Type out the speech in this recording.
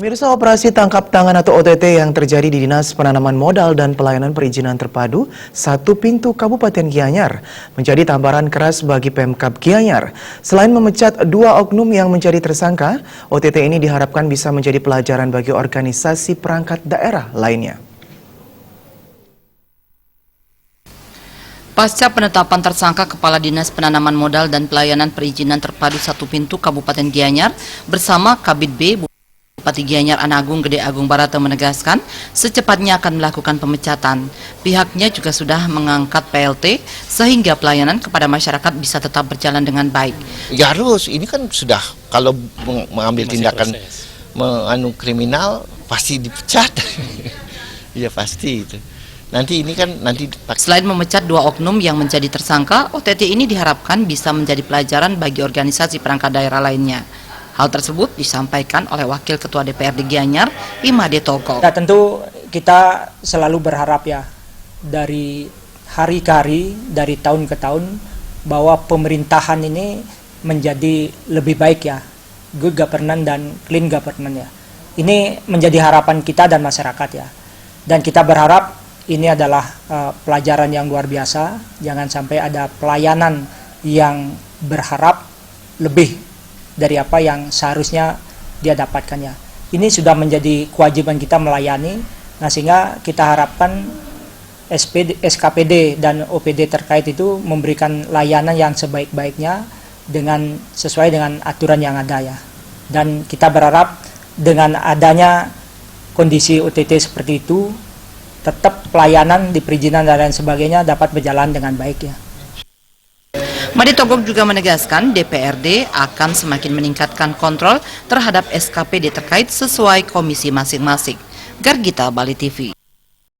Pemirsa, operasi tangkap tangan atau OTT yang terjadi di Dinas Penanaman Modal dan Pelayanan Perizinan Terpadu Satu Pintu Kabupaten Gianyar menjadi tamparan keras bagi Pemkab Gianyar. Selain memecat 2 oknum yang menjadi tersangka, OTT ini diharapkan bisa menjadi pelajaran bagi organisasi perangkat daerah lainnya. Pasca penetapan tersangka Kepala Dinas Penanaman Modal dan Pelayanan Perizinan Terpadu Satu Pintu Kabupaten Gianyar bersama Kabid B Bupati Gianyar Anagung Gede Agung Barata menegaskan secepatnya akan melakukan pemecatan. Pihaknya juga sudah mengangkat PLT sehingga pelayanan kepada masyarakat bisa tetap berjalan dengan baik. Ya harus, ini kan sudah kalau mengambil tindakan kriminal pasti dipecat. Ya pasti itu. Nanti ini kan Selain memecat 2 oknum yang menjadi tersangka, OTT ini diharapkan bisa menjadi pelajaran bagi organisasi perangkat daerah lainnya. Hal tersebut disampaikan oleh Wakil Ketua DPRD Gianyar, Imade Togok. Nah, tentu kita selalu berharap ya, dari hari ke hari, dari tahun ke tahun, bahwa pemerintahan ini menjadi lebih baik ya, good governance dan clean governance ya. Ini menjadi harapan kita dan masyarakat ya. Dan kita berharap ini adalah pelajaran yang luar biasa, jangan sampai ada pelayanan yang berharap lebih dari apa yang seharusnya dia dapatkan ya. Ini sudah menjadi kewajiban kita melayani, nah sehingga kita harapkan SKPD dan OPD terkait itu memberikan layanan yang sebaik-baiknya sesuai dengan aturan yang ada ya. Dan kita berharap dengan adanya kondisi OTT seperti itu, tetap pelayanan di perizinan dan lain sebagainya dapat berjalan dengan baik ya. Imade Togok juga menegaskan DPRD akan semakin meningkatkan kontrol terhadap SKPD terkait sesuai komisi masing-masing. Gargita, Bali TV.